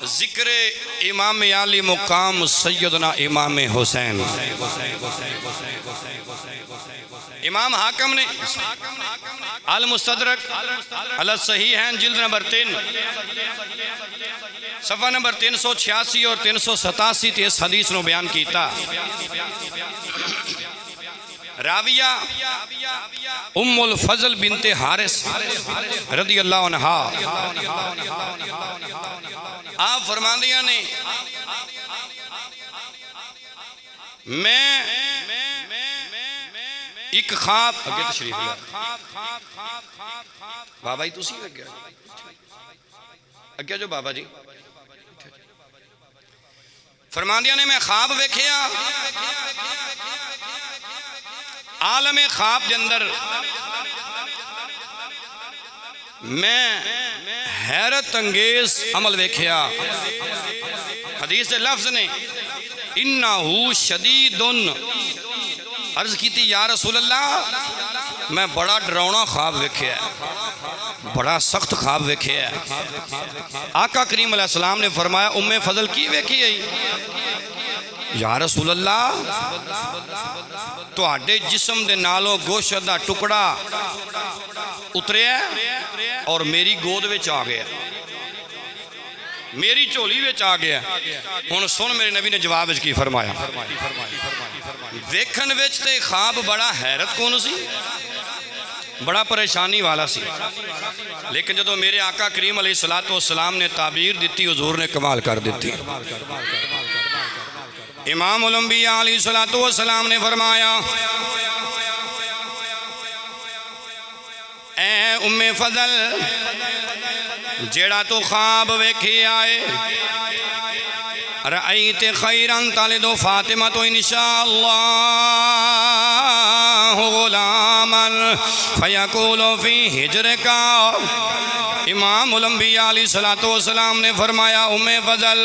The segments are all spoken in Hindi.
जिक्र इमाम आली मुकाम सैयदना इमाम हुसैन। इमाम हाकम ने अल मुस्तदरक अल सहीहैन जिल्द नंबर 3 सफ़ा नंबर 386 और 387 ते इस हदीस को बयान किया। राविया उम्मुल फजल बिनते हारिस रदी अल्लाह अन्हा आप फरमादिया ने मैं एक ख्वाब अगे तशरीफ ला बाबा जी तुसी अगे अगे जो बाबा जी फरमादिया ने मैं ख्वाब वेखिया आलम ख्वाब के अंदर मैं हैरत अंगेज अमल वेखिया। हदीस के लफ्ज ने इन्नहु शदीदुन अर्ज की थी या रसूल अल्लाह मैं बड़ा डरावना ख्वाब वेखिया बड़ा सख्त ख्वाब वेखिया। आका करीम अलैहिस्सलाम ने फरमाया उम्मे फजल की वेखी है या रसूल अल्लाह तुहाडे जिस्म दे नालों गोश्त दा टुकड़ा उतरिया और मेरी गोद विच आ गया मेरी झोली विच आ गया। हुण सुन मेरे नबी ने जवाब विच की फरमाया वेखण विच ते ख्वाब बड़ा हैरत कौन सी बड़ा परेशानी वाला सी लेकिन जदों मेरे आका करीम अलैहिस्सलातु वस्सलाम ने ताबीर दी हुजूर ने कमाल कर दी। इमाम उल अंबिया अलैहिस्सलातु वस्सलाम ने फरमाया ऐ उम्मे फजल जेड़ा तो ख्वाब वेखे आए रअयत खैरन तलिदु फातिमा तो इंशाअल्लाह गुलामन फयकूलु फी हिजरका। इमाम उल अंबिया अलैहिस्सलातु वस्सलाम ने फरमाया उम्मे फजल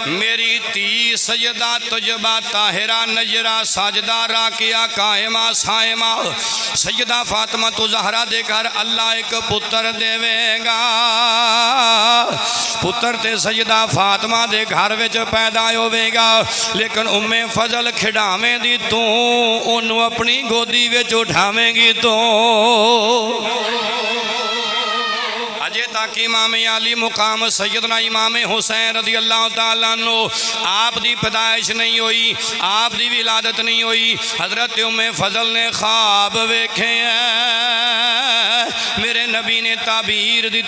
मेरी ती सजदा तुजबा ताहिरा नजरा साजदा राकिया कायमा सायमा सैयदा फातिमा तो ज़हरा दे घर अल्लाह एक पुत्र देवेगा। पुत्र ते सैयदा फातिमा दे घर विच पैदा होवेगा लेकिन उम्मे फजल खिडावेंगी तू ओनू अपनी गोदी विच उठावेंगी तू। अजे तक इमाम आली मुकाम सैयदना इमाम हुसैन रज़ी अल्लाह तआला अन्हु आप दी पैदाइश नहीं हुई आप दी विलादत नहीं हुई। हजरत उम्मे फजल ने ख्वाब वेखे मेरे नबी ने ताबीर दी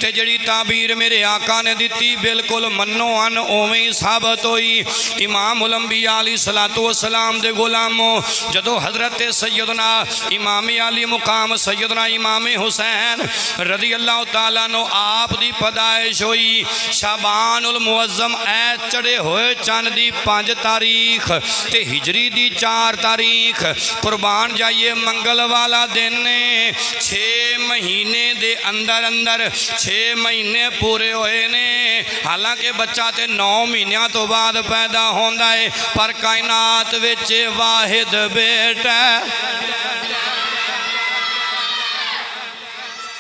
ते जड़ी ताबीर मेरे आका ने दी बिल्कुल मनो अन उवें ही साबित हुई। इमाम उल अंबिया अलैहिस्सलातु वस्सलाम दे गुलामों जदों हजरत सैयदना इमाम आली मुकाम सैयदना इमाम हुसैन रज़ी अल्लाह तआला नो आप दी पैदाइश हुई शाबानुल मुअज्जम ऐ चढ़े हुए चंद दी 5 तारीख ते हिजरी दी 4 तारीख कुर्बान जाइए मंगल वाला दिन ने 6 महीने दे अंदर अंदर 6 महीने पूरे होए ने। हालांकि बच्चा ते 9 महीनों तो बाद पैदा होंदा है पर कायनात विच वाहिद बेटा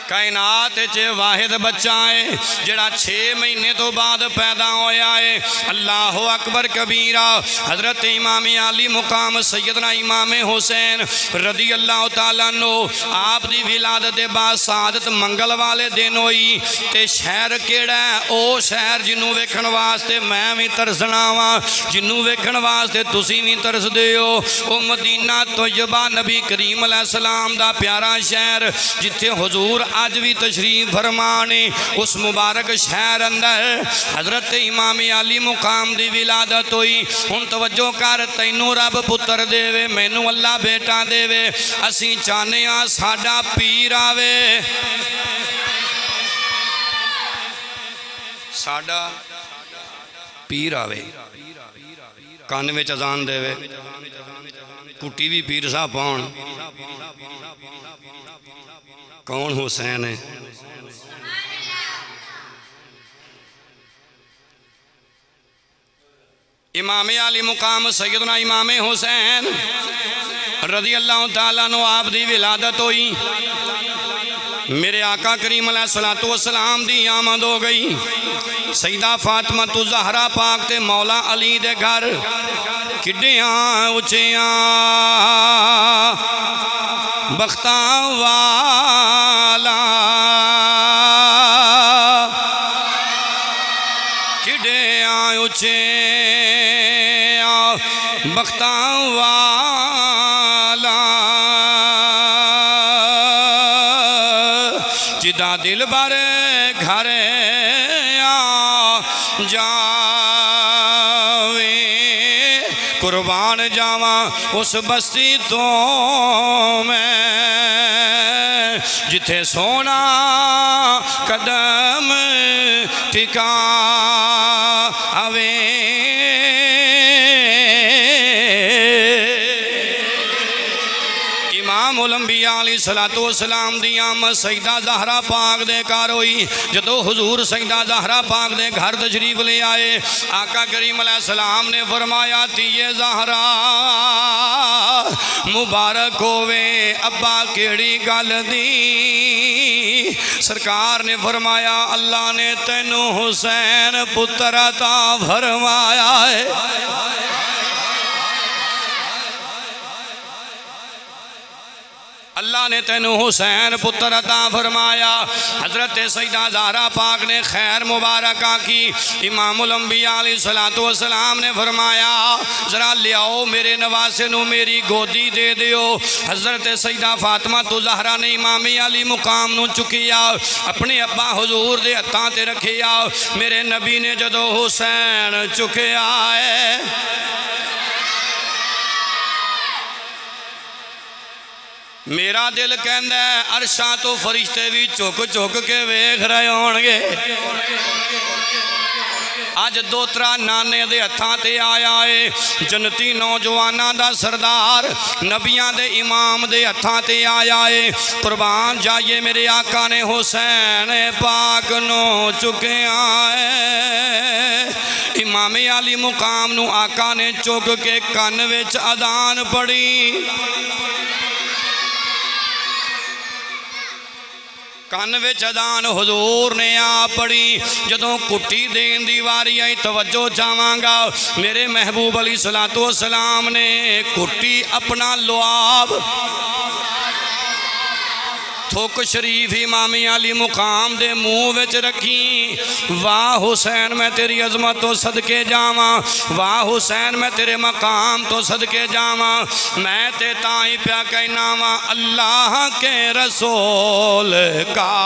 कायनात वाहिद बच्चा है जड़ा 6 महीने तो बाद पैदा होया है। अल्लाह अकबर कबीरा। हजरत इमाम आली मुकाम सैयदना इमाम हुसैन रज़ी अल्लाह तआला अन्हु आप दी विलादत के बाद शहादत मंगल वाले दिन हुई ते शहर केड़ा है ओ शहर जिन्हों वेखण वास्ते मैं भी तरसना वा जिन्हों वेखण वास्ते तुसी भी तरसदे हो ओ मदीना तोयबा नबी करीम अलैहिस्सलाम दा प्यारा शहर जिथे हुजूर आज भी तशरीफ फरमाने उस मुबारक शहर अंदर हजरत इमाम आली मुकाम दी विलादत हुई। हुण तवज्जो कर तैनू रब पुत्र देवे मैनू अल्लाह बेटा देवे असी चाहने आ साडा पीर आवे साडा पीर आवे कान में अजान देवे कुटी भी पीर साहब पाउण कौन हुसैन है इमाम आली मुकाम सैयदना इमाम हुसैन रज़ी अल्लाह तआला अन्हु आप दी विलादत हुई मेरे आका करीम अलैहिस्सलातु वस्सलाम दी आमद हो गई। सईदा फातिमा तू ज़हरा पाक ते मौला अली दे घर किड्डियां उचियां बख्तां वाला किड्डियां उचियां बख्तां वाला जिदा दिल भर घर जावे कुर्बान जावा उस बस्ती तो मैं जिथे सोना कदम टिका आवे उलंबिया अलैहिस्सलातु वस्सलाम दी आमद सईदा ज़हरा पाक दे घर हुई। जदों हुजूर सईदा ज़हरा पाक दे घर तशरीफ ले आए, आका करीम अलैहिस्सलाम ने फरमाया धीए ज़हरा मुबारक होवे अब्बा केड़ी गल दी। सरकार ने फरमाया अल्लाह ने तैनू हुसैन पुत्र अता फरमाया है। अल्लाह ने तेनू हुसैन पुत्र अता फरमाया। हजरत सईदा ज़हरा पाक ने खैर मुबारक की। इमामुल अंबिया अलैहिस्सलातु वस्सलाम ने फरमाया जरा लियाओ मेरे नवासे नू मेरी गोदी दे दियो। हजरत सईदा फातिमा तू ज़हरा ने इमामी अली मुकाम नू चुकिया, अपने अब्बा हुजूर दे हत्थां ते रखिया। मेरे नबी ने जदों हुसैन चुकिया है, मेरा दिल कहंदा है अरशां तो फरिश्ते भी झुक झुक के वेख रहे होणगे। अज दोतरा नाने दे हत्थां ते आया है, जन्नती नौजवानां दा सरदार नबियां दे इमाम दे हत्थां ते आया है। कुर्बान जाइए मेरे आका ने हुसैन पाक नो चुकिया है। इमामे अली मुकाम नू आका ने चुक के कन विच अजान पढ़ी। कन विच अजान हुजूर ने आ पड़ी। जदों कुट्टी देन दी वारी आई तवज्जो चावांगा, मेरे महबूब अलैहिस्सलातु वस्सलाम ने कुट्टी अपना लुआब थुक शरीफ इमामी अली मुकाम दे मुँह विच रखी। वाह हुसैन मैं तेरी अजमत तो सदके जावा, वाह हुसैन मैं तेरे मकाम तो सदके जावा। मैं ते ताई प्या कहना वा अल्लाह के रसूल का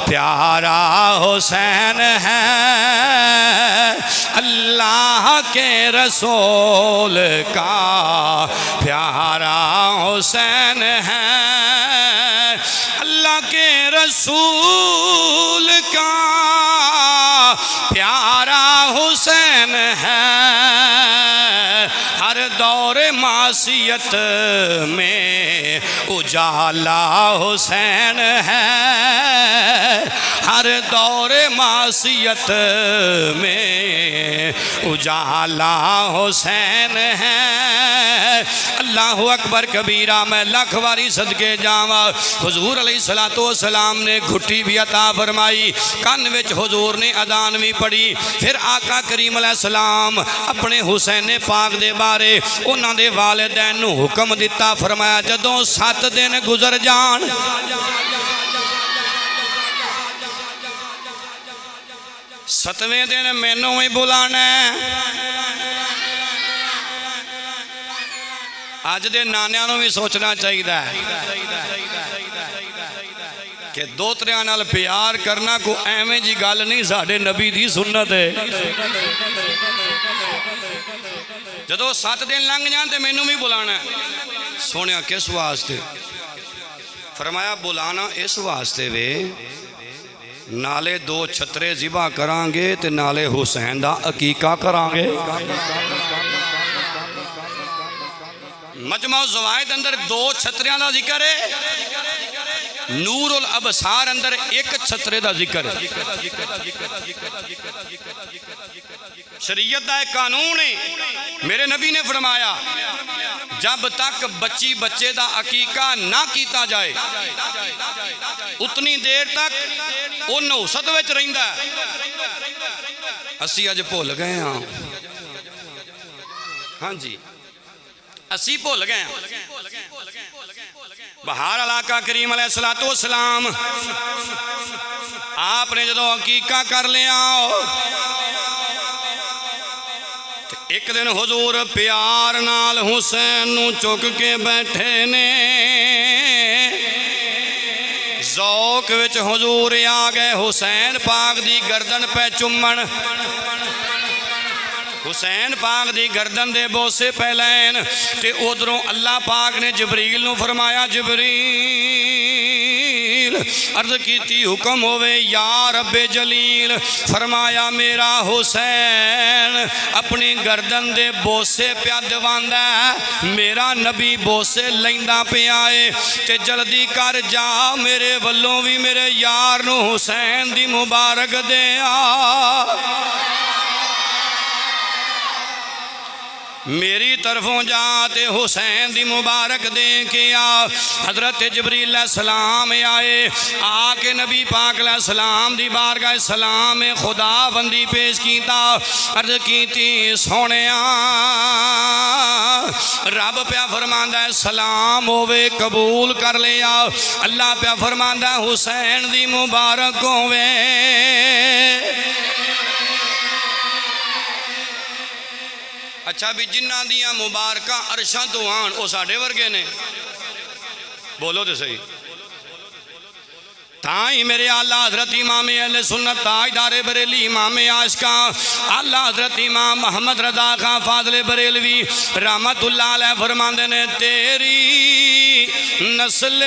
प्यारा हुसैन है, अल्लाह के रसूल का प्यारा हुसैन है, अल्लाह के रसूल का प्यारा हुसैन है। हर दौर मासियत में उजाला हुसैन है, हर दौर मासियत में उजाला हुसैन है। अल्लाह अकबर कबीरा मैं लख वारी सदके जावा। हुजूर अलैहिस्सलातु वस्सलाम ने घुट्टी भी अता फरमाई, कन विच हुजूर ने अजान भी पढ़ी। फिर आका करीम अलैहिस्सलाम अपने हुसैन पाक दे बारे उन्हां दे वालिदैन नूं हुक्म दिता, फरमाया जदों 7 दिन गुजर जान सतवें दिन मैनू ही बुलाना। अज दे नानियां नूं भी सोचना चाहिए कि दोतरियां नाल प्यार करना को एवें जी गल नहीं, साडे नबी दी सुन्नत है। जदों 7 दिन लंघ जान ते मैनू भी बुलाना। सोनिया किस वास्ते? फरमाया बुलाना इस वास्ते वे नाले 2 छतरे जिबा करांगे ते नाले हुसैन दा अकीका करांगे। मजमा ज़वाइद अंदर 2 छतरियां दा जिक्र है, नूरुल अबसार अंदर 1 छतरे दा जिक्र है। शरीयत दा एक कानून है। मेरे नबी ने फरमाया जब तक बच्ची बच्चे दा अकीका ना किया जाए उतनी देर तक वो नौसत विच रहिंदा है। असी अज भुल गए हाँ। हाँ जी असी भुल गए। बहार इलाका करीम अलैहिस्सलातु वस्सलाम आपने जो हकीका कर लिया, एक दिन हुजूर प्यार नाल हुसैन नू चुक के बैठे ने, ज़ौक विच हुजूर आ गए हुसैन पाक दी गर्दन पे चुम्मन, हुसैन पाक दी गर्दन दे बोसे पै लैन। ते उधरों अल्लाह पाक ने जबरील नू फरमाया, जबरील अर्ज कीती हुक्म होवे या रब्बे जलील। फरमाया मेरा हुसैन अपनी गर्दन दे बोसे प्या दवांदा, मेरा नबी बोसे लैंदा पिया है, ते जल्दी कर जा मेरे वल्लों भी मेरे यार नू हुसैन दी मुबारक दे आ। मेरी तरफों जाते हुसैन दी मुबारक दे के आ। हजरत जबरील सलाम आए, आके नबी पाक सलाम दी बारगाह सलाम खुदा बंदी पेश कीता। अर्ज कीती सोने रब प्या फरमांदा सलाम होवे कबूल कर लिया। अल्लाह प्या फरमांदा हुसैन दी मुबारक होवे। अच्छा भी जिन्हां दियां मुबारकां अरशां तो आन वो साडे वर्गे ने, बोलो तो सही। ताई मेरे आला हजरत इमाम अहले सुन्नत ताजदार बरेली इमाम आशिका आला हजरत इमाम मोहम्मद रज़ा खां फाज़िल बरेलवी रहमतुल्लाह अलैह फरमांदे ने, तेरी नस्ल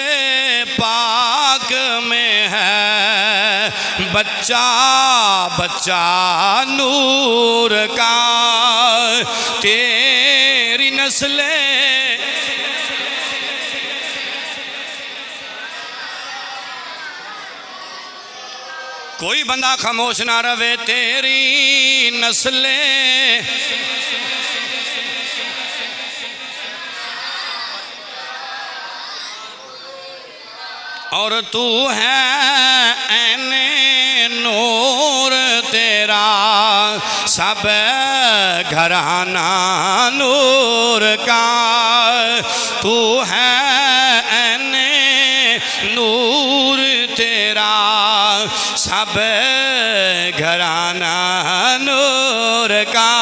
पाक में है बच्चा बच्चा नूर का, तेरी नस्ल कोई बंदा खामोश ना रहे। तेरी नस्ले और तू है ऐने नूर तेरा सब घराना नूर का, तू है ऐने नूर तेरा सब घराना नूर का।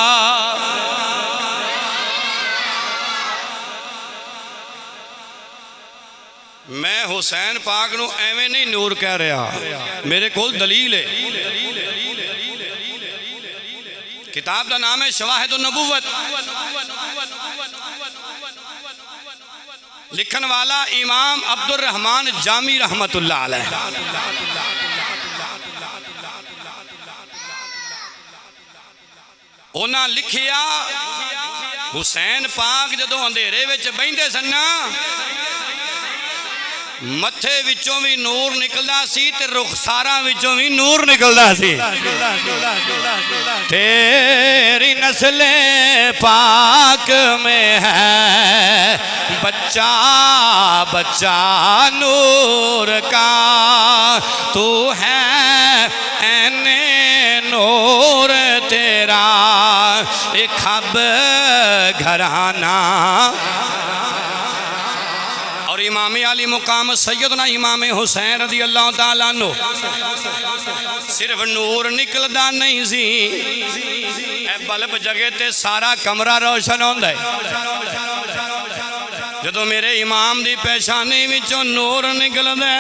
मैं हुसैन पाक नू एवें नहीं नूर कह रहा, मेरे कोल दलील है। किताब का नाम है शवाहिद नबूवत, लिखन वाला इमाम अब्दुल रहमान जामी रहमतुल्लाह अलैह। उन्हें लिखिया हुसैन पाक जदों अंधेरे विच बहिंदे सन ना, मथे विचों भी नूर निकलदा सी ते रुखसारां विचों भी नूर निकलदा सी। तेरी नस्ल पाक में है बच्चा बच्चा नूर का, तू है ऐने नूर तेरा एक खब घराना। और इमाम आली मुकाम सैयदना इमाम हुसैन रज़ी अल्लाह ताला अन्हु सिर्फ नूर निकलदा नहीं सी, बल्ब जगे ते सारा कमरा रोशन होंदा है। जदों मेरे इमाम दी पेशानी विचों नूर निकलदा,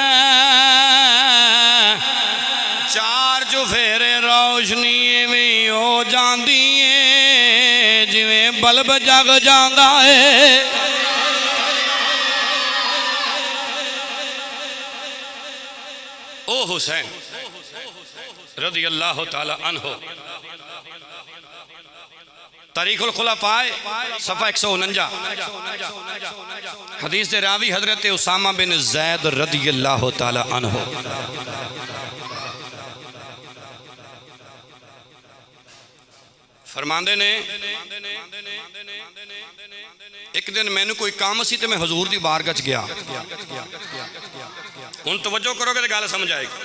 चार चुफेरे रोशनी में हो जाती है जिवें बल्ब जग जाता है। ओ हुसैन रज़ी अल्लाह ताला अन्हु, तारीखुल खुलफाए सफ़ा 149 हदीस दे रावी हजरत उसामा बिन ज़ैद रज़ी अल्लाह ताला अन्हु। फरमांदे ने एक दिन मैनू कोई काम सी ते मैं हजूर दी बारगाह च गया। हुण तवज्जो करोगे तो गल समझ आएगी।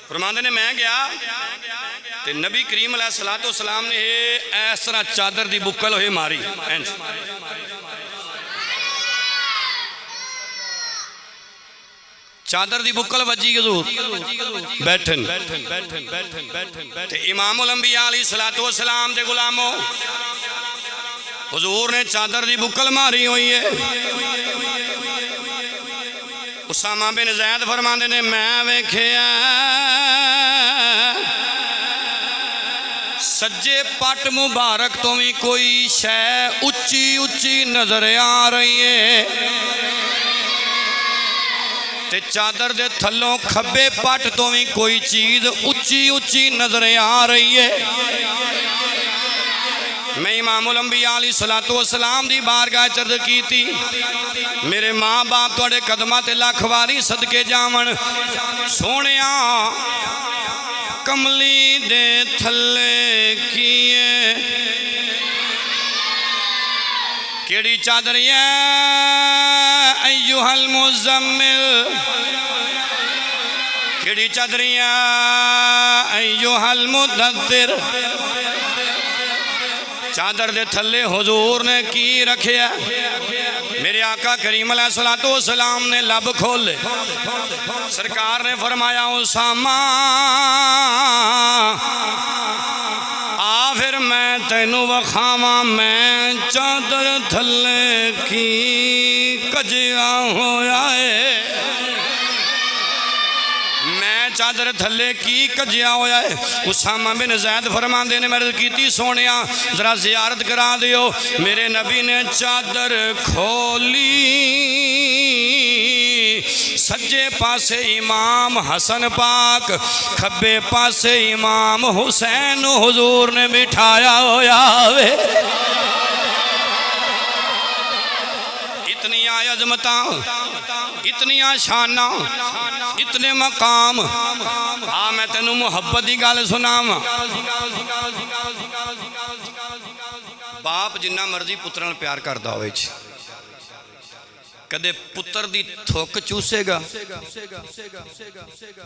फरमांदे ने मैं गया ते नबी करीम अलैहिस्सलातु वस्सलाम ने इस तरह चादर दी बुक्कल होए मारी चादर दी बुक्कल वजी हजूर बैठन ते इमामुल अंबिया अलैहिस्सलातु वस्सलाम दे गुलामो हुजूर ने चादर दी बुक्कल मारी हुई है। उसामा बिन ज़ैद फरमांदे ने मैं वेखिया सज्जे पट मुबारक तो भी कोई शै उच्ची उच्ची नजर आ रही है ते चादर दे थल्लों खब्बे पट तो भी कोई चीज उच्ची उच्ची नजर आ रही है। मैं इमामुल अंबिया अलैहिस्सलातु वस्सलाम दी बारगाह च अर्ज़ कीती मेरे माँ बाप तुहाडे कदमां ते लख वारी सदके जावन सोहणिया कमली दे थल्ले कीए केड़ी चादर है अय्युहल मुज़म्मिल केड़ी चादर है अय्युहल मुद्दस्सिर चादर दे थल्ले हुजूर ने की रखिया मेरे आका करीम अलैहिस्सलातु वस्सलाम ने लब खोले सरकार ने फरमाया उसामा आ फिर मैं तेनू वखावा मैं चादर थल्ले की कजिया होया है चादर थले की कजिया होया है। उसामा बिन ज़ैद फरमांदे ने अर्ज़ कीती सोहणिया जरा ज़ियारत करा दियो मेरे नबी ने चादर खोली सज्जे पासे इमाम हसन पाक खब्बे पासे इमाम हुसैन हुजूर ने बिठाया होया वे इतनिया अजमता इतनिया शाना इतने मकाम आ मैं तेनू मुहब्बत की गल सुनावा बाप जिन्ना मर्जी पुत्रा प्यार करता हो कदे पुत्र दी थुक चूसेगा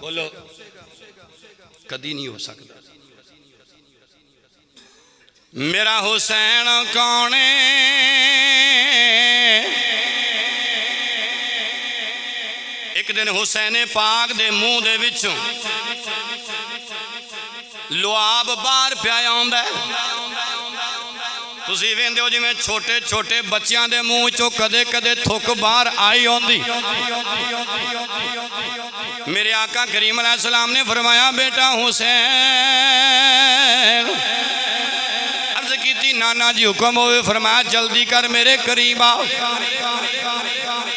बोलो कदी नहीं हो सकता। मेरा हुसैन कौन है एक दिन हुसैन पाक दे मुंह दे विचों लुआब बाहर पिया आउंदा है तुसीं वेंदे हो जिवें छोटे छोटे बच्चों के मुँह चो कदे कदे थुक बाहर आई आउंदी। मेरे आका करीम अलैहिस्सलाम ने फरमाया बेटा हुसैन अर्ज़ कीती नाना जी हुक्म होवे फरमाया जल्दी कर मेरे करीब आओ।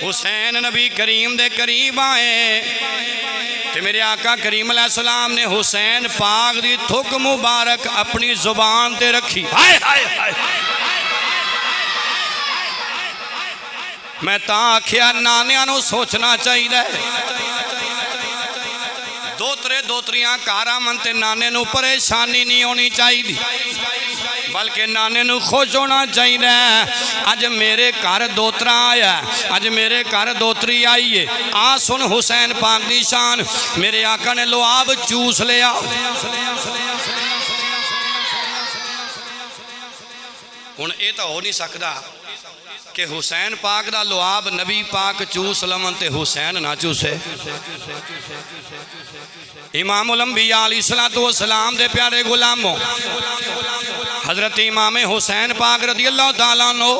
हुसैन नबी करीम दे करीब आए ते मेरे आका करीम अलैहिस्सलाम ने हुसैन पाक दी थुक मुबारक अपनी जुबान ते रखी। हाय हाय हाय मैं ता आखिया नानिया नूं सोचना चाहिए दोतरे दोतरियां घर आवन ते नाने नूं परेशानी नहीं होनी चाहिए बल्कि नाने नूं खुश होना चाहिए। अज मेरे घर दोतरा आया अज मेरे घर दोतरी आई है आ सुन हुसैन पाक दी शान मेरे आका ने लुआब चूस लिया। हुण ये तो हो नहीं सकता कि हुसैन पाक दा लुआब नबी पाक चूस लवन ते हुसैन ना चूसे। इमामुल अंबिया अलैहिस्सलातु वस्सलाम दे प्यारे गुलामों हजरत इमाम हुसैन पाक रज़ियल्लाहु ताला अन्हु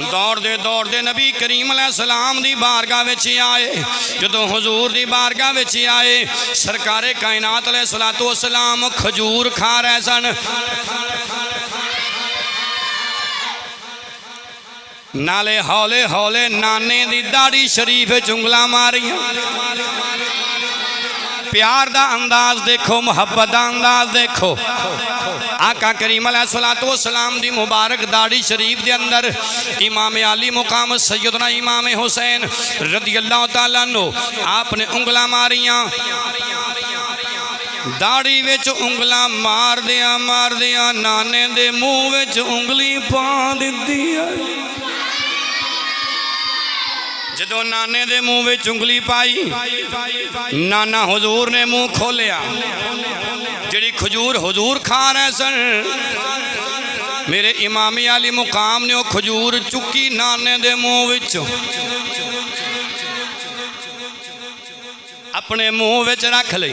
दौड़दे नबी करीम अलैहिस्सलाम दी बारगाह विच आए। जदों हुजूर दी बारगाह विच आए सरकारे कायनात अलैहिस्सलातु वस्सलाम खजूर खा रहे सन। नाले हौले हौले नाने दी दाढ़ी शरीफ चुंगला मारियां। प्यार दा अंदाज देखो मुहब्बत दा अंदाज देखो। आका करीम अलैहिस्सलातु वस्सलाम दी मुबारक दाढ़ी शरीफ दे अंदर इमाम आली मुकाम सैयदना इमाम हुसैन रज़ियल्लाहु ताला अन्हु आपने उंगला मारियां। दाढ़ी विच उंगला मार दिया नाने दे मुंह विच उंगली पा दित्ती। जदों नाने दे मुंह विच उंगली पाई, नाना हुजूर ने मुंह खोलिया, जिहड़ी खजूर हुजूर खा रहे सन, मेरे इमामी आली मुकाम ने वो खजूर चुकी नाने दे मुंह विचों अपने मुंह विच रख ली।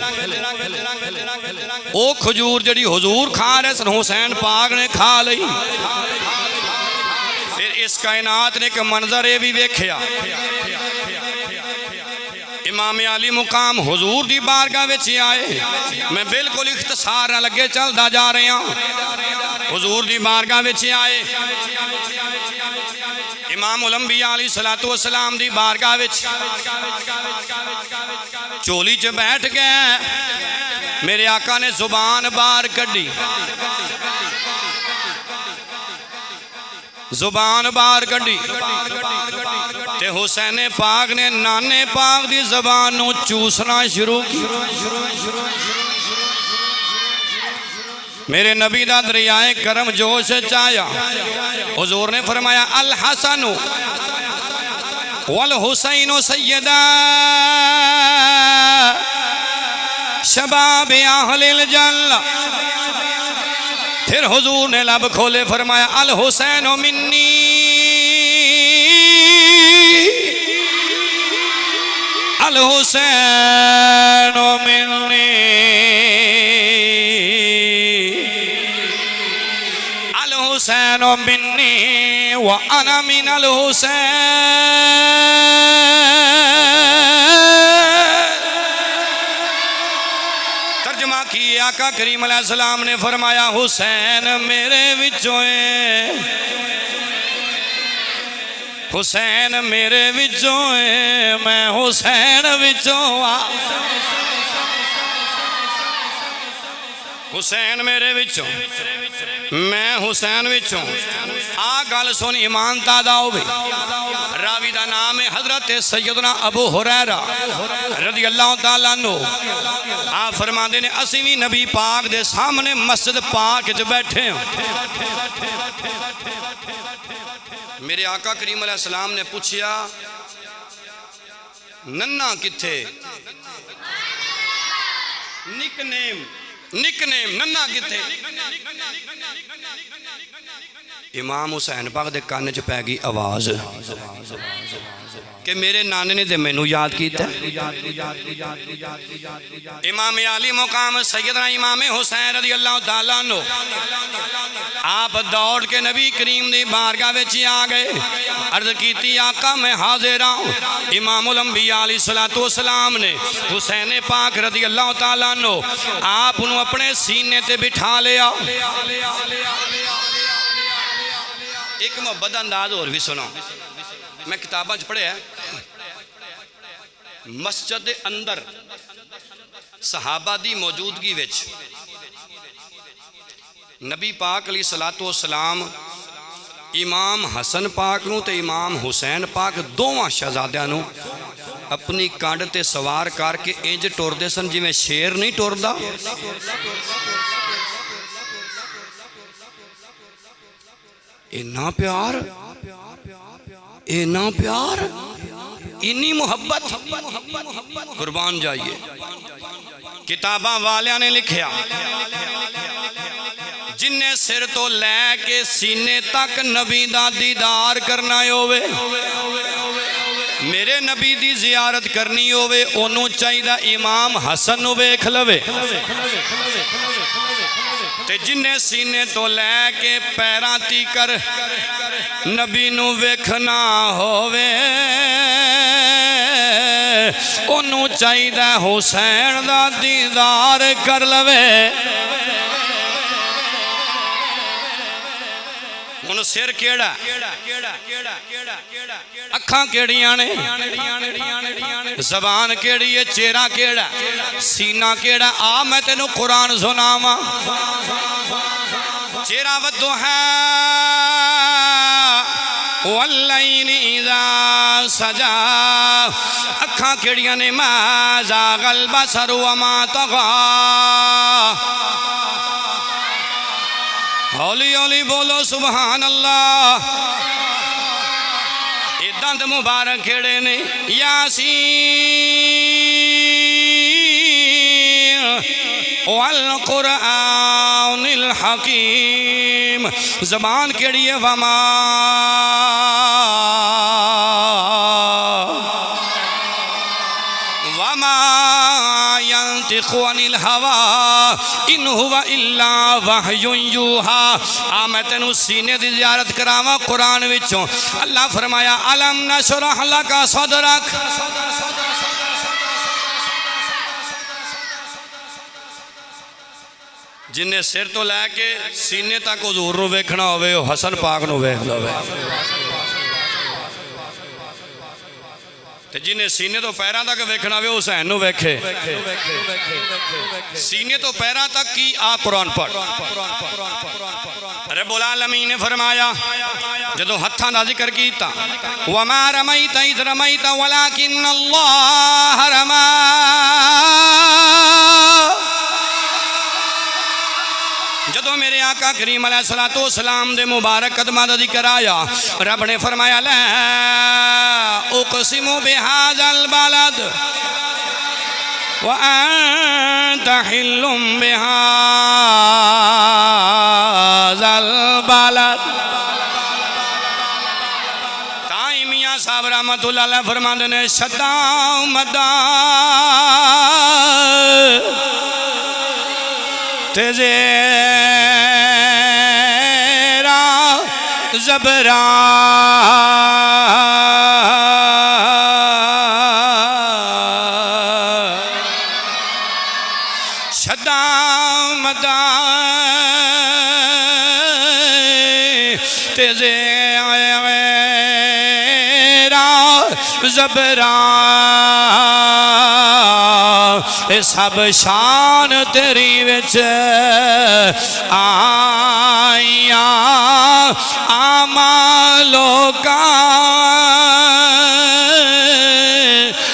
वो खजूर जिहड़ी हुजूर खा रहे सन, हुसैन पाक ने खा ली। फिर इस कायनात ने एक मंजर ये भी वेख्या, इमाम अली मुकाम हुजूर दी बारगाह विच आए। मैं बिल्कुल इख्तिसार ना लगे चलदा जा रहा। हुजूर दी बारगाह विच आए, इमाम उल अंबिया अलैहिस्सलातु वस्सलाम दी बारगाह विच चोली च बैठ गए। मेरे आका ने जुबान बाहर कड्डी, जुबान बाहर कड्डी ते हुसैन पाक ने नाने पाक दी ज़बान नूं चूसना शुरू किया। मेरे नबी दा दरियाए करम जोश च आया। हुजूर ने फरमाया अल हसन वल हुसैन सय्यदा शबाब अहलिल जन्नह। फिर हुजूर ने लब खोले, फरमाया अल हुसैन मिन्नी अल हुसैन मिन्नी अल हुसैन मिन्नी व अना मिन अल हुसैन। तर्जुमा किए, आका करीम अलैहिस्सलाम ने फरमाया हुसैन मेरे विचों है, हुसैन मेरे विचों है, मैं हुसैन विचों आ। हुसैन मेरे विचों, मैं हुसैन विचों। आ गल सुन ईमान तादा होवे। रावी दा नाम है हजरत सैयदना अबू हुरैरा रज़ी अल्लाह तआला अन्हु। आप फरमाते ने असीं भी नबी पाक दे सामने मस्जिद पाक च बैठे हैं। मेरे आका करीम अलैहिस्सलाम ने पूछा नन्ना किथे? निकनेम नन्ना किथे? इमाम हुसैन पाक दे कान च पै गई आवाज कि मेरे नाने ने ते मैनू याद किया। इमाम आली मुकाम सैयदना इमाम हुसैन रज़ी अल्लाह तआला अन्हु आप दौड़ के नबी करीम दी बारगाह विच आ गए। अर्ज की आका मैं हाजिर हूं। इमाम उल अंबिया अलैहिस्सलातु वस्सलाम ने हुसैन पाक रज़ी अल्लाह तआला अन्हु आप उन्हें अपने सीने ते बिठा लिया। एक मोहब्बत अंदाज और भी सुनो, मैं किताबों च पढ़िया मस्जिद दे अंदर सहाबा दी मौजूदगी विच नबी पाक अलैहिस्सलातु वस्सलाम इमाम हसन पाक नूं ते इमाम हुसैन पाक दोवां शहजादियां नूं अपनी कंड ते सवार करके इंज टुरदे सन जिवें शेर नहीं टुरदा। इन्ना प्यार, इन्ना प्यार, इन्नी मोहब्बत, कुर्बान जाइए। किताबां वालियां ने लिखिया जिन्ने सिर तो लैके सीने तक नबी दा दीदार करना होवे, मेरे नबी दी जियारत करनी होवे, ओनू चाहिदा इमाम हसन नू वेख लवे। ते जिन्ने सीने तो लैके पैरां तीकर नबी नू वेखना होवे, ओनू चाहिदा हुसैन दा दीदार कर लवे। हुण सिर केड़ा, अखां केड़ियां ने, जबान केड़ी है, चेहरा केड़ा, सीना केड़ा। आ मैं तेनू कुरान सुनावा। चेहरा वद्दो है वल्लैली इज़ा सजा, अखां केड़ियां ने मा ज़ागल बसर व मा तग़ा। हौली हौली बोलो सुभान अल्लाह। ये दंद मुबारक केड़े ने यासीन वल कुरआनिल हकीम। ज़बान केड़ी है वमा यंतिक़ु अनिल हवा इन हुवा इल्ला वहयुन यूहा। आ मैं तेनू सीने दी ज़ियारत करावां कुरान विचों। अल्लाह फरमाया अलम नशरह लका सदरक। जिन्हें सिर तो लैके सीने तक हुजूर नूं वेखना होवे हसन पाक नूं वेख लवे, ते जिन्हें सीने तो पैरों तक वेखना हो हुसैन नूं वेखे। सीने तो पैरों तक की आ कुरान पढ़। रब्बुल आलमीन ने फरमाया जदों हत्थां दा जिक्र कीता वमा रमैता इज़ रमैता वलाकिन अल्लाह रमा। जदों मेरे आका करीम अलैहिस्सलातु वस्सलाम दे मुबारक कदमां दा जिक्र आया रब ने फरमाया ला उक़सिमु बिहाज़ल बलद व अंत हिल्लुम बिहाज़ल बलद। ताई मियां साहब रहमतुल्लाह अलैह फरमांदे ने शद्दा मदा तेजे ज़बरा शदा मदा तेजे ज़बरा सब शान तेरी विच आइया आमालों का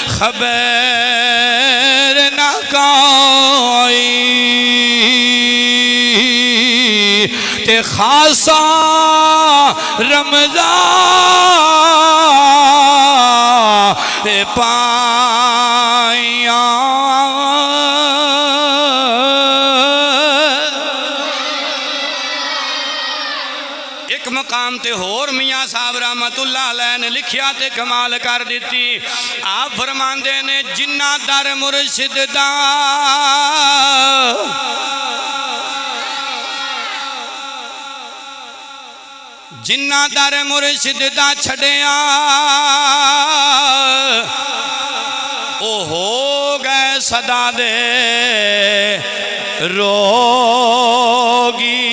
खबर न कोई ते खासा रमज़ान पाया। एक मकाम ते होर मियाँ साहब रहमतुल्लाह अलैह ने लिखिया ते कमाल कर दी। आप फरमांदे ने जिन्ना दर मुर्शिद दा जिन्ना दर मुर्शिद दा छड़िया ओ हो गए सदा दे रोगी।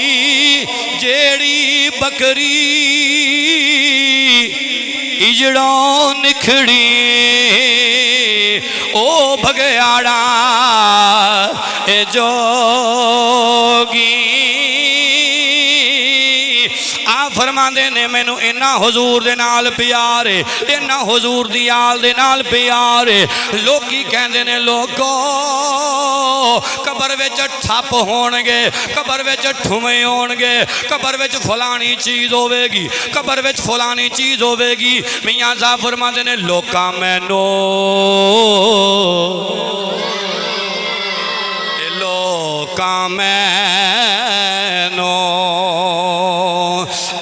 जेड़ी बकरी इजड़ों निखड़ी ओ भगयाड़ा ए जोगी। आ फरमांदे ने मैनू इन्ना हुजूर दे नाल प्यार है, इन्ना हुजूर दी आल दे नाल प्यार है। लोकी कहंदे ने लोगो कबर विच ठप होणगे, कबर विच ठुमे होणगे, कबर विच फलानी चीज़ होवेगी, कबर विच फलानी चीज़ होवेगी। मियां साहब फरमांदे ने लोका मैनू लोका मैनू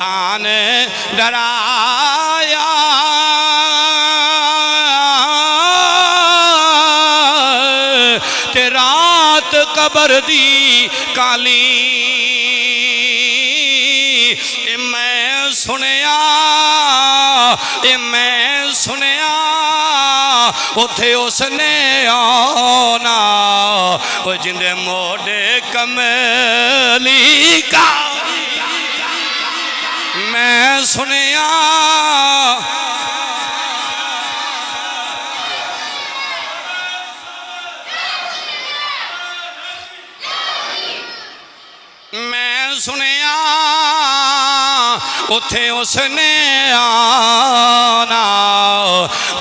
आने डराया ते रात कबर दी काली मैं सुनिया मैं सुनिया उथे उसने आना वो जिंदे मोड़े कमली का मैं सुनिया। मैं सुनिया उथे उसने आना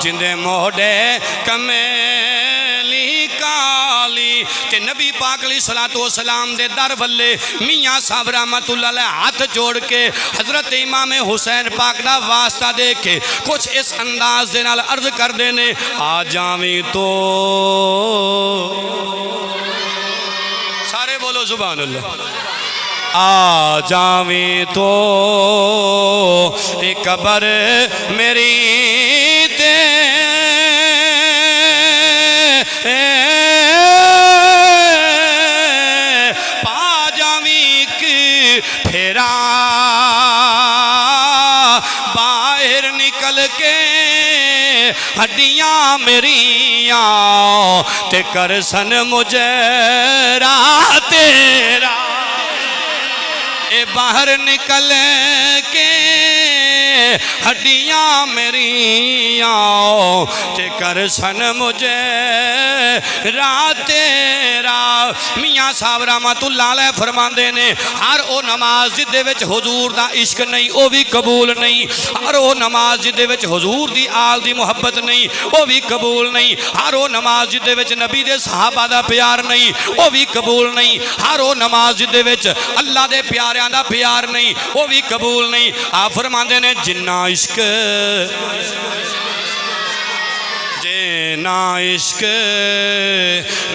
जिंदे मोड़े कमेली काली ते नबी पाक अलैहिस्सलातु वस्सलाम दे दर वल्ले मियाँ साहब रहमतुल्लाह अलैह हाथ जोड़ के हजरत इमाम हुसैन पाक दा वास्ता दे के कुछ इस अंदाज दे नाल अर्ज करदे ने आ जावी तो सारे बोलो सुभान अल्लाह आ जावी तो एक कबर मेरी ते पा जावी की फेरा बाहर निकल के हड्डियां मेरिया ते कर सन मुझे तेरा ए बाहर निकल के हड्डियां मेरिया ते कर सन मुझे तेरा। मियाँ साहब रहमतुल्लाह अलैह फरमांदे ने हर वो नमाज जिदे विच हुजूर दा इश्क नहीं वो भी कबूल नहीं, हर वो नमाज जिदे विच हुजूर दी आल दी मुहब्बत नहीं वो भी कबूल नहीं, हर वो नमाज जिदे विच नबी दे सहाबा दा प्यार नहीं वो भी कबूल नहीं, हर वो नमाज जिदे विच अल्लाह दे प्यारियां दा प्यार नहीं वो भी कबूल नहीं। आप फरमांदे ने जिन्ना इश्क ना इश्क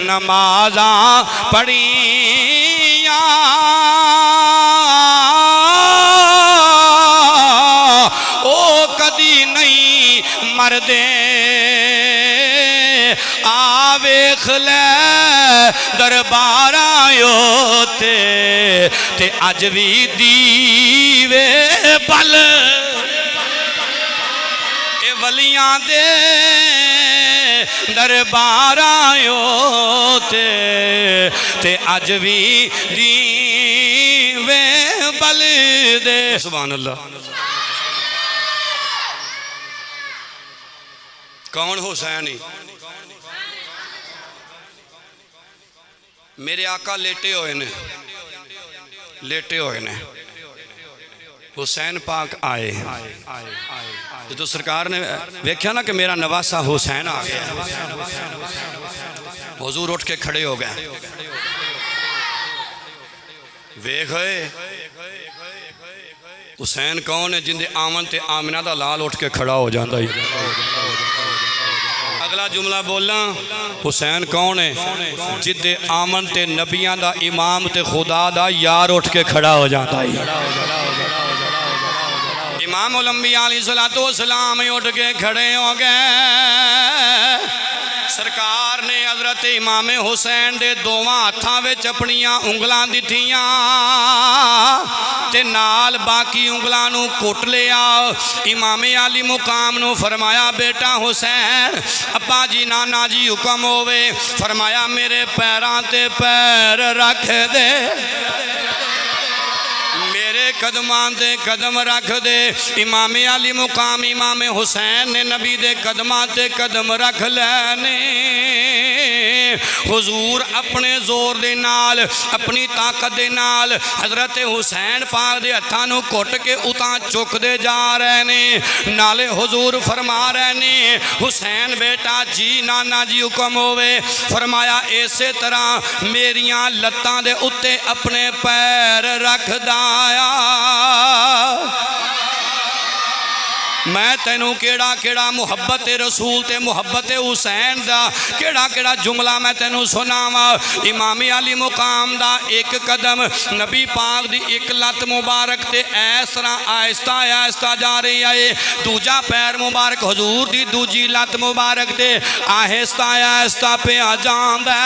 नमाजा पढ़िया ओ कदी नहीं मरदे आवेख ले दरबार आयो ते अज भी दीवे बल ए वलियां दे दरबार आयो ते अज भी दीवे बल दे। सुभान अल्लाह। कौन हुसैन? मेरे आका लेटे हुए ने, लेटे हुए ने। हुसैन पाक आए जो सरकार ने देखा ना कि मेरा नवासा हुसैन आ गया, हुजूर उठ के खड़े हो गए। वेख हुसैन कौन है जिंदे आमन ते आमिना दा लाल उठ के खड़ा हो जाता है। अगला जुमला बोलना, हुसैन कौन है जिदे आमन ते नबियां दा इमाम ते खुदा दा यार उठ के खड़ा हो जाता है। इमाम उल अंबिया अलैहिस्सलातु वस्सलाम उठ के खड़े हो गए। सरकार ने हजरत इमाम हुसैन दे दोवां हत्थां विच अपनियां उंगलां दित्तियां ते नाल बाकी उंगलां नूं कुट लिया। इमाम आली मुकाम नूं फरमाया बेटा हुसैन अब्बा जी नाना जी हुक्म होवे। फरमाया मेरे पैरां ते पैर रख दे, मेरे कदमां ते कदम रख दे। इमाम आली मुकाम इमाम हुसैन ने नबी दे कदमां ते कदम रख लेने। हुजूर अपने जोर दे नाल अपनी ताकत दे नाल हजरत हुसैन पाक दे हत्थां नूं घुट के उतां चुकदे जा रहे ने। नाले हुजूर फरमा रहे ने हुसैन बेटा जी नाना जी हुक्म होवे। फरमाया इसे तरह मेरियां लत्तां दे उत्ते अपने पैर रखदा आ। मैं तेनू केड़ा केड़ा मुहब्बत रसूल ते मुहब्बत हुसैन दा केड़ा केड़ा जुमला मैं तेनू सुनावा। इमाम अली मुकाम दा एक कदम नबी पाक दी एक लत मुबारक ते इस तरह आहिस्ता आहिस्ता जा रही है। दूजा पैर मुबारक हुजूर दी दूजी लत मुबारक ते आहिस्ता आहिस्ता पे आ जांदा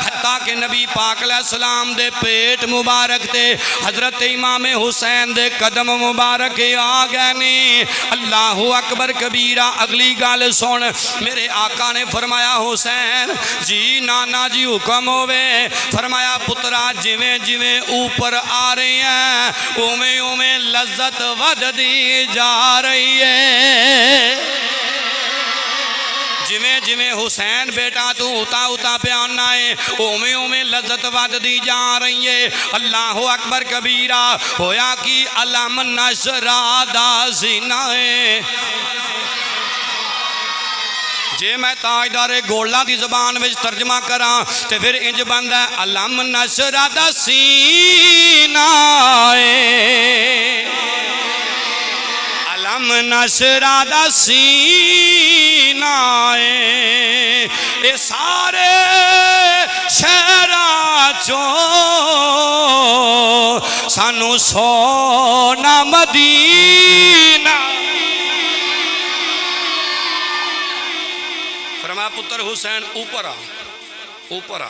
हत्ता कि नबी पाक अलैहिस्सलाम दे पेट मुबारक ते हजरत इमाम हुसैन दे कदम मुबारक आ गए ने। अल्लाहु अकबर कबीरा। अगली गल सुन, मेरे आका ने फरमाया हुसैन जी नाना जी हुक्म होवे। फरमाया पुत्रा जिवें जिवें ऊपर आ रहे हैं उवें उवें लज्जत वधदी जा रही है। जिमें जिमें हुसैन बेटा तू उता उता प्याना है उमें उमें लज्जत वधदी जा रही है। अल्लाह अकबर कबीरा। होया कि अलम नशरा दा ज़िना है जे मैं ताजदारे गोला की जबान में तर्जमा करा तो फिर इंज बनता है अलम नशरा दा सीना अलम नशरा दा सीना ये सारे शहरा चो सानू सोना मदीना फरमा पुत्र हुसैन ऊपर आ ऊपर आ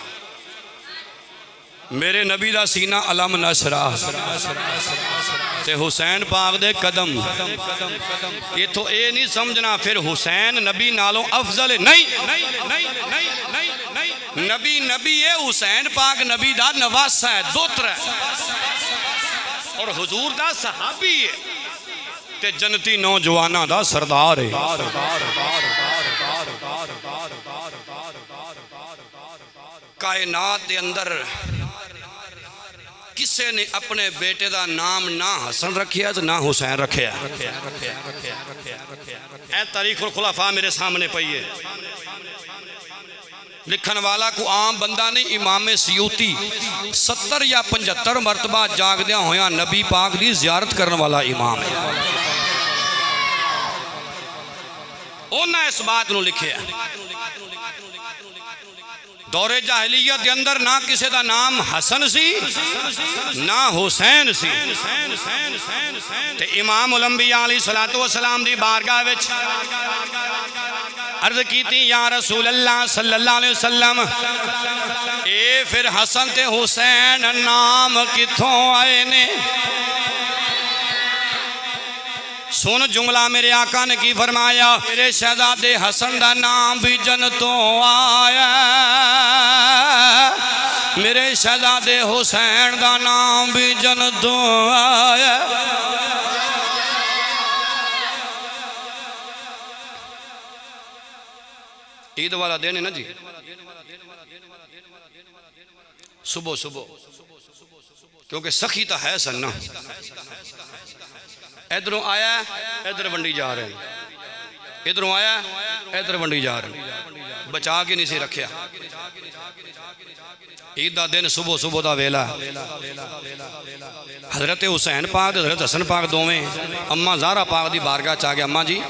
मेरे नबी दा सीना अलम नशरा ते हुसैन पाक दे कदम इथों ये नहीं समझना फिर हुसैन नबी नालों अफजल है नहीं नबी नबी है हुसैन पाक नबी दा नवासा है दोत्र है और हुजूर दा सहाबी है ते जन्नती नौजवाना दा सरदार है कायनात के अंदर किसी ने अपने बेटे का नाम ना हसन रखिया तो ना हुसैन रखिया ए तारीखुल खुलाफा मेरे सामने पई है लिखन वाला को आम बंदा नहीं इमाम सियूती 70 या 75 मरतबा जागद्या होया नबी पाक की जियारत करने वाला इमाम है उन्हें इस बात को लिखे दौरे जाहिलियत के अंदर ना किसी का नाम हसन सी ना हुसैन सी ते इमाम उलंबिया अलैहिस्सलातु वस्सलाम दी बारगाह विच अर्ज की या रसूल अल्लाह सल्लल्लाहु अलैहि वसल्लम ए फिर हसन ते हुसैन नाम किथों आए ने सुन जुमला मेरे आका ने की फरमाया मेरे शहजादे हसन का नाम भी जन्नतों आया मेरे शहजादे हुसैन का नाम भी जन्नतों आया ईद वाला दिन है ना जी सुबह सुबह क्योंकि सखी तो है सन ना इधरों आया इधर वंडी जा रहे हैं इधरों आया इधर वंडी जा रहे हैं बचा के नहीं से रखिया ईद का दिन सुबह सुबह का वेला हजरत हुसैन पाक हजरत हसन पाक दोवें अम्मा ज़हरा पाक की बारगाह च आ गया अम्मा जी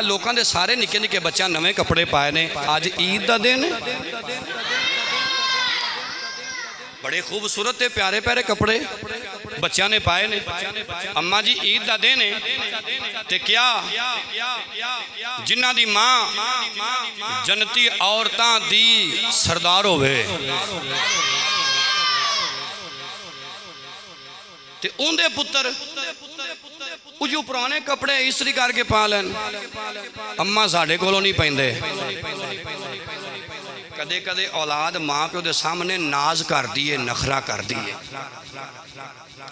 लोगों के सारे निके निके बच्चा नवे कपड़े पाए ने अज ईद का दिन बड़े खूबसूरत ते प्यारे प्यारे कपड़े बच्चा ने पाए ने अम्मा जी ईद का दिन है ते क्या जिन्ना दी मां जन्नती औरतां दी सरदार होवे ते उनके पुत्र उजू पुराने कपड़े इस्त्री करके पा लैन अम्मा साडे कोलों नहीं पैंदे कदे कदे औलाद माँ प्यो के सामने नाज कर दी है नखरा कर दी है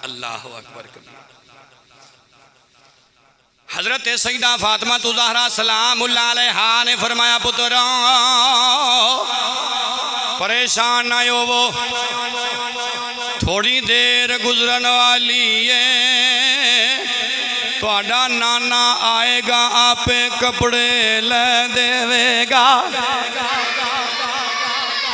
अल्लाह अकबर हजरत सईदा फातिमा ज़हरा सलामुल्लाह अलैहा ने फरमाया पुत्र परेशान ना होवो थोड़ी देर गुजरन वाली है तुहाडा नाना आएगा आपे कपड़े ले देवेगा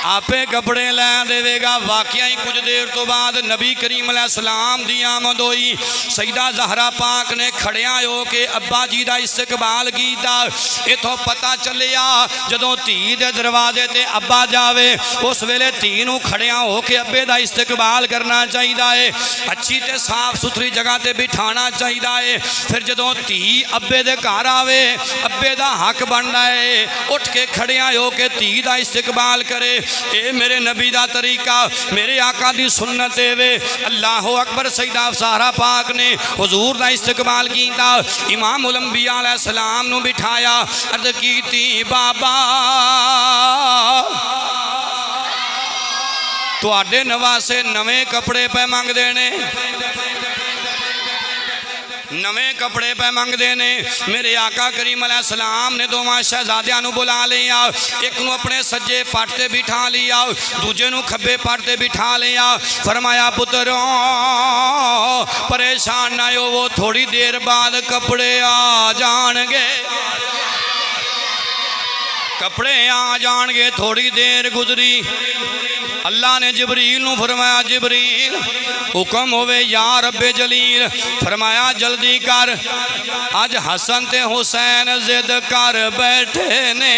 आपे कपड़े लै देवेगा वाकया ही कुछ देर तो बाद नबी करीम अलैहिस्सलाम दी आमद होई सईदा ज़हरा पाक ने खड़िया हो के अब्बा जी का इस्तकबाल किया इथों पता चलिया जदों धी दे दरवाजे ते अब्बा जावे उस वेले धी नूं खड़िया हो के अब्बे का इस्तकबाल करना चाहिए है अच्छी ते साफ सुथरी जगह ते बिठाना चाहिए है फिर जदों धी अब्बे दे घर आवे अब्बे का हक बनता है उठ के खड़िया हो के धी का इस्तकबाल करे ए मेरे नबी का तरीका मेरे आका दी सुन्नत वे अल्लाह अकबर सईदा ज़हरा पाक ने हुजूर का इस्तकबाल किया इमाम उलंबिया अलैहिस्सलाम नूं बिठाया अर्ज की बाबा तुहाडे नवासे नवे कपड़े पे मंगदे ने नवे कपड़े पे मंगते ने मेरे आका करीम अलैहिस्सलाम ने दोवां शहजादियां नूं बुला लिया एक नूं अपने सज्जे पट ते बिठा लिया दूजे नूं खब्बे पट ते बिठा लिया फरमाया पुत्रों परेशान ना होवो थोड़ी देर बाद कपड़े आ जाणगे कपड़े आ जाएंगे। थोड़ी देर गुजरी, अल्लाह ने जिबरील नू फरमाया, जिबरील हुक्म होवे या रब्बे जलील। फरमाया जल्दी कर, अज हसन ते हुसैन जिद कर बैठे ने।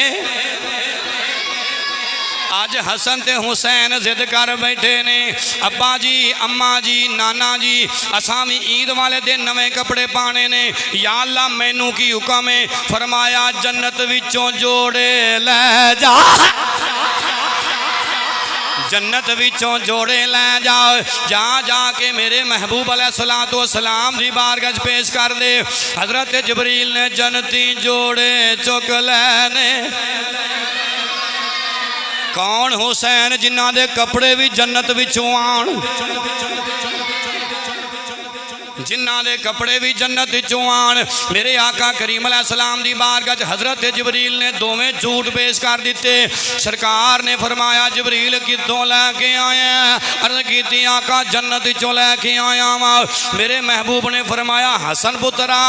आज हसन ते हुसैन जिद कर बैठे ने, अब्बा जी, अम्मा जी, नाना जी, असां भी ईद वाले दिन नवे कपड़े पाने ने। या अल्लाह मैनू की हुक्म है? फरमाया जन्नत विचों जोड़े ले जा, जन्नत विचों जोड़े ले जाओ। जा जाके मेरे महबूब अलैहिस्सलातु वस्सलाम दी बारगाह पेश कर दे। हजरत जिबरील ने जन्नती जोड़े चुक लेने। कौन? हुसैन, जिन्हां दे कपड़े भी जन्नत विचों आण, जिन्हां दे कपड़े भी जन्नत विचों आण। मेरे आका करीम अलैहिस्सलाम दी बारगाह च हजरत जिबरील ने दोवें झूठ पेश कर दिते। सरकार ने फरमाया जिबरील कितों लैके आया? अर्ज कीती आका जन्नत विचों लैके आया वा। मेरे महबूब ने फरमाया हसन पुत्रा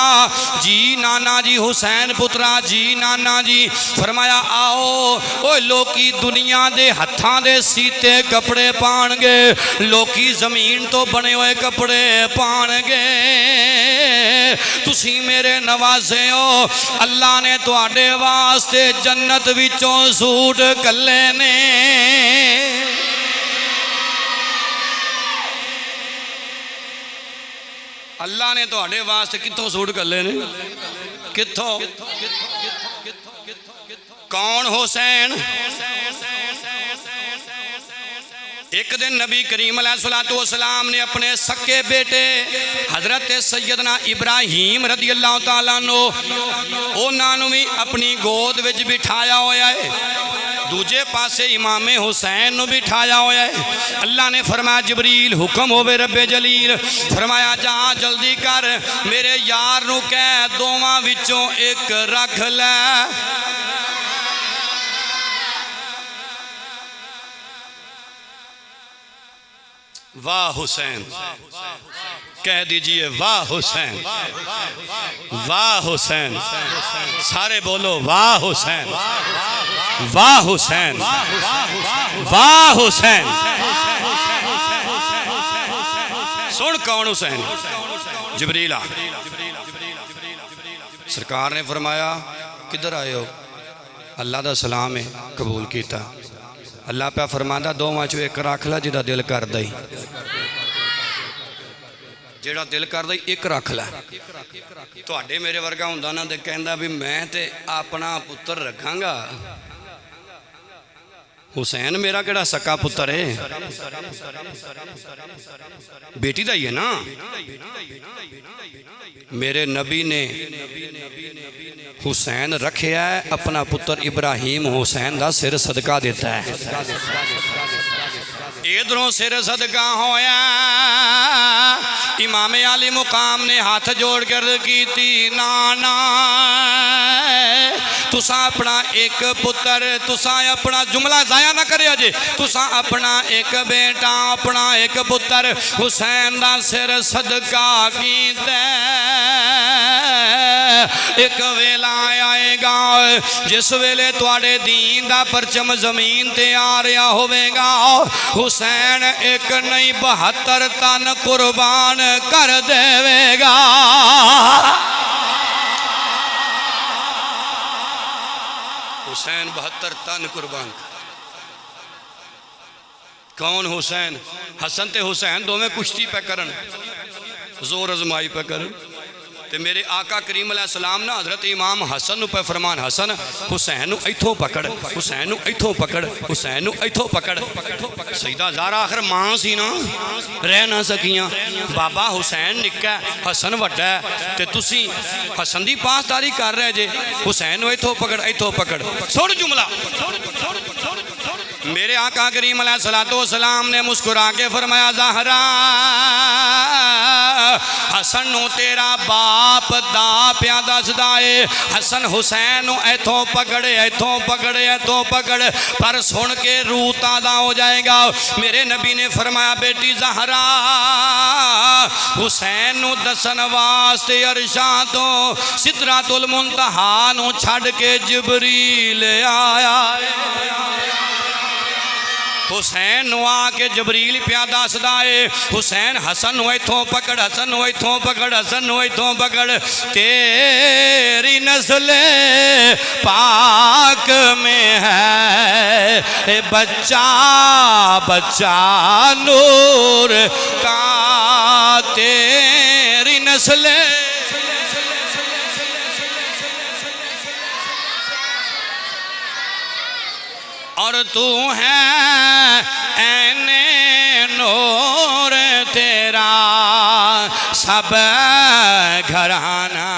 जी, नाना जी, हुसैन पुत्रा जी, नाना जी। फरमाया आओ, ओ लोकी दुनिया दे हत्थां दे सीते कपड़े पाणगे, लोकी जमीन तो बने हुए कपड़े पाणगे। तुसी मेरे नवाजे हो, अल्लाह ने तुहाडे वास्ते जन्नत विचों सूट कल्ले ने। अल्लाह ने तुहाडे वास्ते कित्थों सूट कल्ले ने? कित्थों? कौन? हुसैन। एक दिन नबी करीम अलैहिस्सलातु वस्सलाम ने अपने सक्के बेटे हजरत सैयदना इब्राहीम रदी अल्लाह तआला नो उन्होंने भी अपनी गोद विच बिठाया होया है, दूजे पासे इमामे हुसैन नू बिठाया होया है। अल्लाह ने फरमाया जिबरील हुक्म होवे रब्बे जलील। फरमाया जा जल्दी कर, मेरे यार नू कह दोवां विचों एक रख लै। वाह हुसैन, कह दीजिए वाह हुसैन, वाह हुसैन। सारे बोलो वाह हुसैन, वाह हुसैन, वाह हुसैन। सुन कौन हुसैन? जिबरील आ। सरकार ने फरमाया किधर आए हो? अल्लाह दा सलाम है, कबूल किया। अल्लाह पे फरमांदा दोवां चों एक रख ला, जिहदा दिल करदा ही, जिहड़ा दिल करदा ही एक रख ला। तुहाडे मेरे वर्गा हुंदा ना ते कहंदा भी मैं ते अपना पुत्र रखांगा। हुसैन मेरा केड़ा सक्का पुत्र है? बेटी दा ही है ना। मेरे नबी ने हुसैन रखिया है, अपना पुत्र इब्राहीम हुसैन दा सिर सदका देता है। इधरों सिर सदका होया, इमाम आली मुकाम ने हाथ जोड़ कर की नाना तुसा अपना एक पुत्र, तुसा अपना जुमला जाया ना करे अजे, तुसा अपना एक बेटा, अपना एक पुत्र हुसैन दा सिर सदका कीता। एक वेला आएगा जिस वेले तुहाडे दीन दा परचम जमीन ते आ रहा होवेगा, हुसैन एक नहीं 72 तन कुर्बान कर देवेगा। हुसैन 72 तन कुर्बान। कौन हुसैन? हसन ते हुसैन दोवें कुश्ती पे करन, जोर अजमाई पे करन। ते मेरे आका करीम अलैहिस्सलाम ना हजरत इमाम हसन पे फरमान, हसन हुसैन नू इथों पकड़, हुसैन नू इथों पकड़, हुसैन नू इथों पकड़। सईदा ज़हरा आखिर मां सी ना, रह ना सकियां। बाबा हुसैन निक्का, हसन वड्डा है, ते तुसी हसन दी पासदारी कर रहे जे। हुसैन नू इथों पकड़, इथों पकड़। सुन जुमला। मेरे आका करीम अलैहिस्सलातु वस्सलाम ने मुस्कुरा के फरमाया, ज़हरा हसन नू तेरा बाप दा प्या दसदा है, हसन हुसैन नू इथों पकड़े, इथों पकड़े, इथों पकड़। पर सुन के रूह ताज़ा हो जाएगा। मेरे नबी ने फरमाया, बेटी ज़हरा हुसैन नू दसन वास्ते अरशां तो सिदरतुल मुंतहा नू छड़ के जिबरील आया। हुसैन नू आके जबरील पिया दसदा है, हुसैन हसन नू इथों पकड़, हसन नू इथों पकड़, हसन नू इथों पकड़, तेरी नस्ल पाक में है बच्चा बच्चा नूर का, तेरी नस्ल और तू है ऐने नूर, तेरा सब घराना